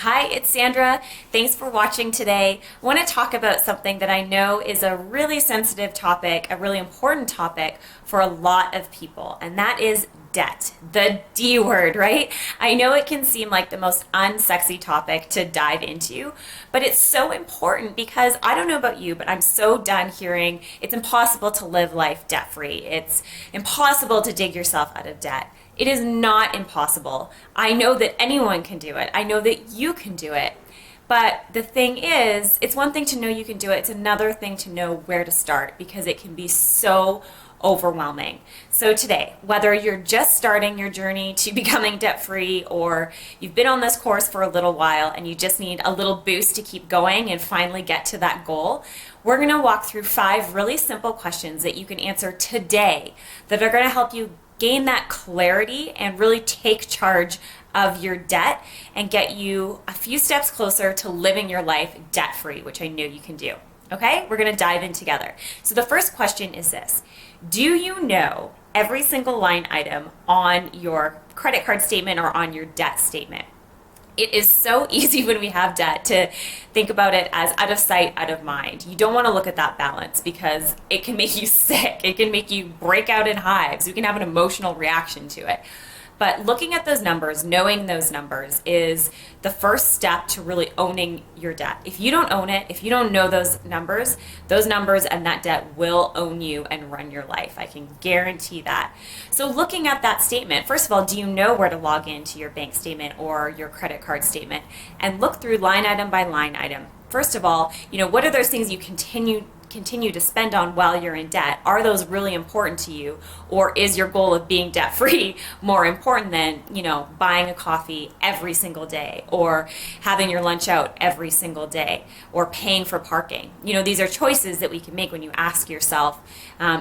Hi, it's Sandra. Thanks for watching today. I want to talk about something that I know is a really sensitive topic, a really important topic for a lot of people, and that is debt. The D word, right? I know it can seem like the most unsexy topic to dive into, but it's so important because I don't know about you, but I'm so done hearing it's impossible to live life debt free. It's impossible to dig yourself out of debt. It is not impossible. I know that anyone can do it. I know that you can do it. But the thing is, it's one thing to know you can do it. It's another thing to know where to start because it can be so overwhelming. So today, whether you're just starting your journey to becoming debt-free or you've been on this course for a little while and you just need a little boost to keep going and finally get to that goal, we're going to walk through 5 really simple questions that you can answer today that are going to help you gain that clarity and really take charge of your debt and get you a few steps closer to living your life debt-free, which I know you can do. Okay, we're gonna dive in together. So the first question is this: do you know every single line item on your credit card statement or on your debt statement? It is so easy when we have debt to think about it as out of sight, out of mind. You don't want to look at that balance because it can make you sick. It can make you break out in hives. You can have an emotional reaction to it. But looking at those numbers, knowing those numbers is the first step to really owning your debt. If you don't own it, if you don't know those numbers and that debt will own you and run your life. I can guarantee that. So looking at that statement, first of all, do you know where to log into your bank statement or your credit card statement and look through line item by line item? First of all, what are those things you continue to spend on while you're in debt? Are those really important to you, or is your goal of being debt free more important than buying a coffee every single day or having your lunch out every single day or paying for parking? These are choices that we can make when you ask yourself,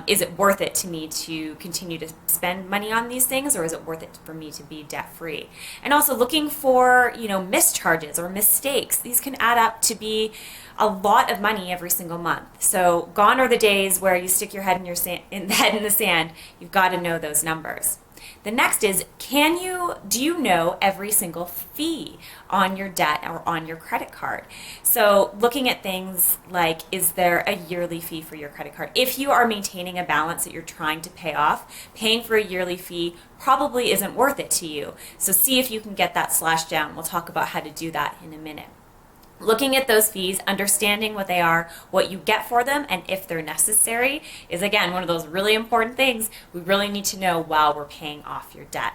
is it worth it to me to continue to spend money on these things, or is it worth it for me to be debt free? And also looking for missed charges or mistakes. These can add up to be a lot of money every single month. So gone are the days where you stick your head in the sand. You've got to know those numbers. The next is, do you know every single fee on your debt or on your credit card? So looking at things like, is there a yearly fee for your credit card? If you are maintaining a balance that you're trying to pay off, paying for a yearly fee probably isn't worth it to you. So see if you can get that slashed down. We'll talk about how to do that in a minute. Looking at those fees, understanding what they are, what you get for them, and if they're necessary is, again, one of those really important things we really need to know while we're paying off your debt.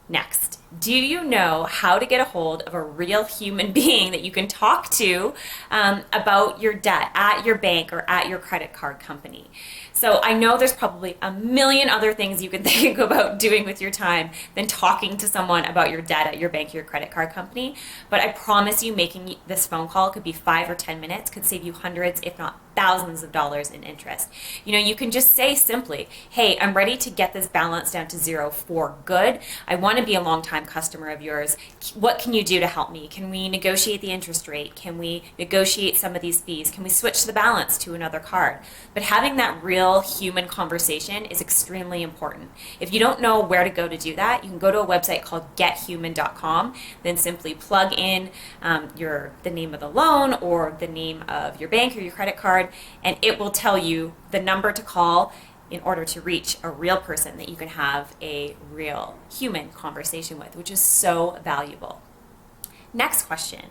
Next, do you know how to get a hold of a real human being that you can talk to about your debt at your bank or at your credit card company? So I know there's probably a million other things you can think about doing with your time than talking to someone about your debt at your bank or your credit card company, but I promise you making this phone call, could be 5 or 10 minutes, could save you hundreds, if not thousands of dollars in interest. You can just say simply, hey, I'm ready to get this balance down to zero for good. I want to be a long-time customer of yours. What can you do to help me? Can we negotiate the interest rate? Can we negotiate some of these fees? Can we switch the balance to another card? But having that real human conversation is extremely important. If you don't know where to go to do that, you can go to a website called gethuman.com, then simply plug in the name of the loan or the name of your bank or your credit card, and it will tell you the number to call in order to reach a real person that you can have a real human conversation with, which is so valuable. Next question.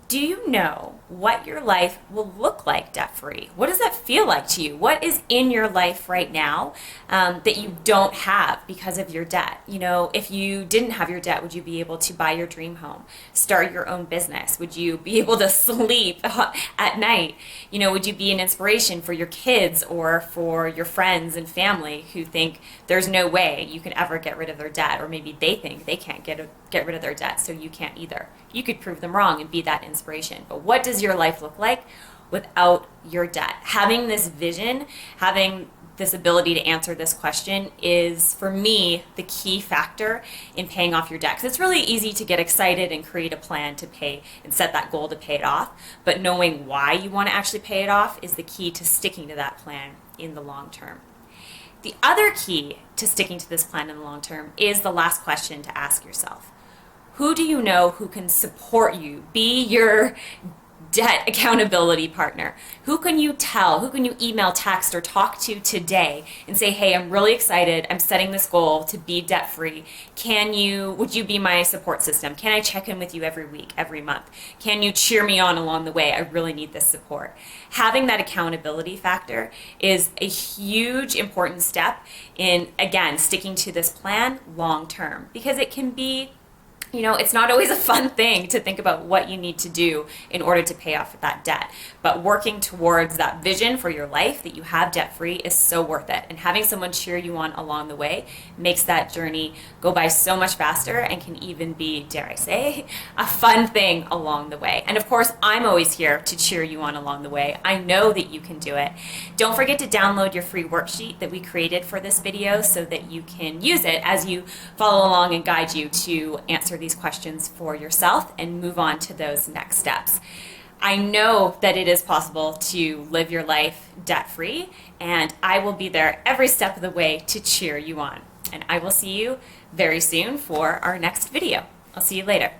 Do you know what your life will look like debt-free? What does that feel like to you? What is in your life right now that you don't have because of your debt? If you didn't have your debt, would you be able to buy your dream home, start your own business? Would you be able to sleep at night? Would you be an inspiration for your kids or for your friends and family who think there's no way you can ever get rid of their debt, or maybe they think they can't get rid of their debt, so you can't either? You could prove them wrong and be that inspiration. But what does your life look like without your debt? Having this vision, having this ability to answer this question is, for me, the key factor in paying off your debt. Because it's really easy to get excited and create a plan to pay and set that goal to pay it off. But knowing why you want to actually pay it off is the key to sticking to that plan in the long term. The other key to sticking to this plan in the long term is the last question to ask yourself. Who do you know who can support you? Be your debt accountability partner. Who can you tell? Who can you email, text, or talk to today and say, hey, I'm really excited. I'm setting this goal to be debt free. Would you be my support system? Can I check in with you every week, every month? Can you cheer me on along the way? I really need this support. Having that accountability factor is a huge important step in, again, sticking to this plan long term, because it can be, it's not always a fun thing to think about what you need to do in order to pay off that debt. But working towards that vision for your life that you have debt free is so worth it. And having someone cheer you on along the way makes that journey go by so much faster and can even be, dare I say, a fun thing along the way. And of course, I'm always here to cheer you on along the way. I know that you can do it. Don't forget to download your free worksheet that we created for this video so that you can use it as you follow along and guide you to answer these questions for yourself and move on to those next steps. I know that it is possible to live your life debt-free, and I will be there every step of the way to cheer you on. And I will see you very soon for our next video. I'll see you later.